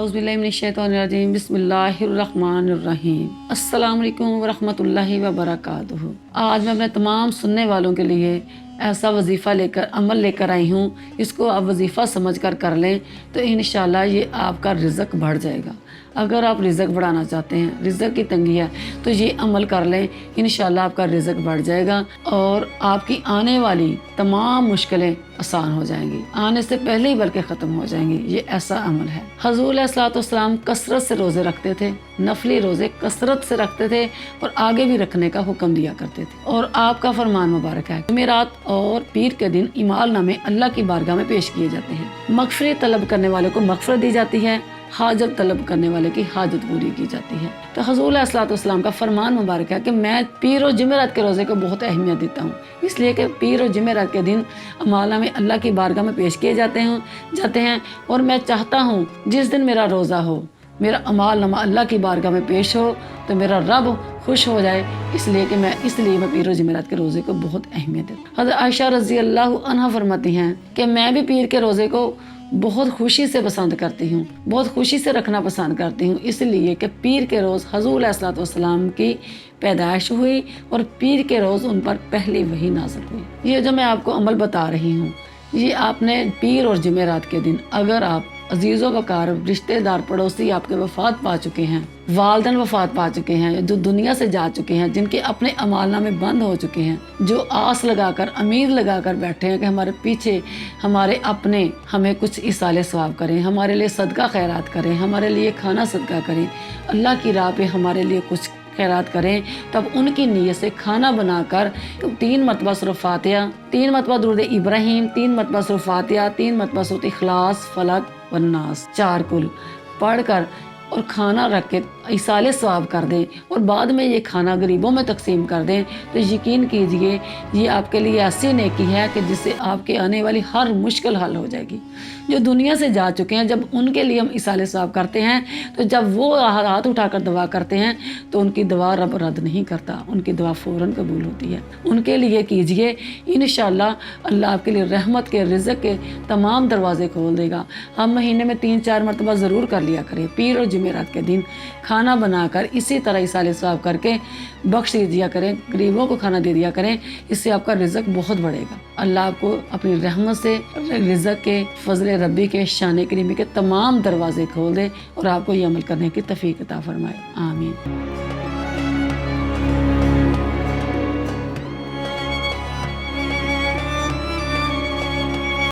औज़ुबिल्लाहिमिनश्शैतानिर्रजीम बिस्मिल्लाहिर्रहमानिर्रहीम। अस्सलाम वालेकुम वरहमतुल्लाहि वबरकातुहू। आज मैं अपने तमाम सुनने वालों के लिए ऐसा वजीफ़ा लेकर अमल लेकर आई हूँ। इसको आप वजीफ़ा समझ कर लें तो इंशाअल्लाह ये आपका रिज़्क़ बढ़ जाएगा। अगर आप रिज़्क़ बढ़ाना चाहते हैं, रिज़्क़ की तंगी है, तो ये अमल कर लें, इंशाअल्लाह आपका रिज़्क़ बढ़ जाएगा और आपकी आने वाली तमाम मुश्किलें आसान हो जाएंगी, आने से पहले ही बल्कि ख़त्म हो जाएंगी। ये ऐसा अमल है। हुज़ूर अलैहिस्सलाम कसरत से रोज़े रखते थे, नफली रोज़े कसरत से रखते थे और आगे भी रखने का हुक्म दिया करते थे। और आपका फरमान मुबारक है, जुमेरात और पीर के दिन इमाल नामे अल्लाह की बारगाह में पेश किए जाते हैं। मग़फ़िरत तलब करने वाले को मग़फ़िरत दी जाती है, हाजत तलब करने वाले की हाजत पूरी की जाती है। तो हुज़ूर अलैहिस्सलाम का फरमान मुबारक है कि मैं पीर और जुमेरात के रोज़े को बहुत अहमियत देता हूँ, इसलिए कि पीर और जुमेरात के दिन अमाला में अल्लाह की बारगाह में पेश किए जाते हैं और मैं चाहता हूँ जिस दिन मेरा रोज़ा हो, मेरा अमाल नमा अल्लाह की बारगाह में पेश हो तो मेरा रब खुश हो जाए, इसलिए मैं पीर और जुमेरात के रोज़े को बहुत अहमियत देता हूँ। हज़रत आयशा रज़ी अल्लाह अन्हा फरमाती हैं कि मैं भी पीर के रोज़े को बहुत खुशी से पसंद करती हूँ, बहुत खुशी से रखना पसंद करती हूँ, इसलिए कि पीर के रोज़ हुज़ूर अलैहिस्सलाम की पैदाइश हुई और पीर के रोज़ उन पर पहली वही नाज़िल हुई। ये जो मैं आपको अमल बता रही हूँ, ये आपने पीर और जुमेरात के दिन अगर आप अजीज़ों वकार रिश्तेदार पड़ोसी आपके वफ़ात पा चुके हैं, वालिदैन वफ़ात पा चुके हैं, जो दुनिया से जा चुके हैं, जिनके अपने अमालनामे बंद हो चुके हैं, जो आस लगाकर उम्मीद लगाकर बैठे हैं कि हमारे पीछे हमारे अपने हमें कुछ इसाले सवाब करें, हमारे लिए सदका खैरात करें, हमारे लिए खाना सदका करें, अल्लाह की राह पे हमारे लिए कुछ खैरात करें, तब उनकी नीयत से खाना बनाकर 3 मरतबा सूरह फातिहा, 3 मरतबा दुरूद इब्राहीम, 3 मरतबा सूरह फातिहा, 3 मरतबा सूरह इखलास, फलक व नास, 4 कुल पढ़कर और खाना रख के इसाले सवाब कर दें और बाद में ये खाना गरीबों में तकसीम कर दें, तो यकीन कीजिए ये आपके लिए ऐसी नेकी है कि जिससे आपके आने वाली हर मुश्किल हल हो जाएगी। जो दुनिया से जा चुके हैं, जब उनके लिए हम इसाले सवाब करते हैं, तो जब वो हाथ उठाकर दुआ करते हैं तो उनकी दुआ रब रद्द नहीं करता, उनकी दुआ फ़ौरन कबूल होती है। उनके लिए कीजिए, इंशाअल्लाह अल्लाह आपके लिए रहमत के रिज़्क़ के तमाम दरवाज़े खोल देगा। हम महीने में 3-4 मरतबा ज़रूर कर लिया करें, पीर और जुमेरात के दिन खाना बनाकर इसी तरह इसाले सवाब करके बख्श दिया करें, गरीबों को खाना दे दिया करें, इससे आपका रिज़्क़ बहुत बढ़ेगा। अल्लाह आपको अपनी रहमत से रिज़्क़ के फज़ल रब्बी के शान करीमी के तमाम दरवाज़े खोल दे और आपको ये अमल करने की तौफ़ीक़ अता फ़रमाए। आमीन।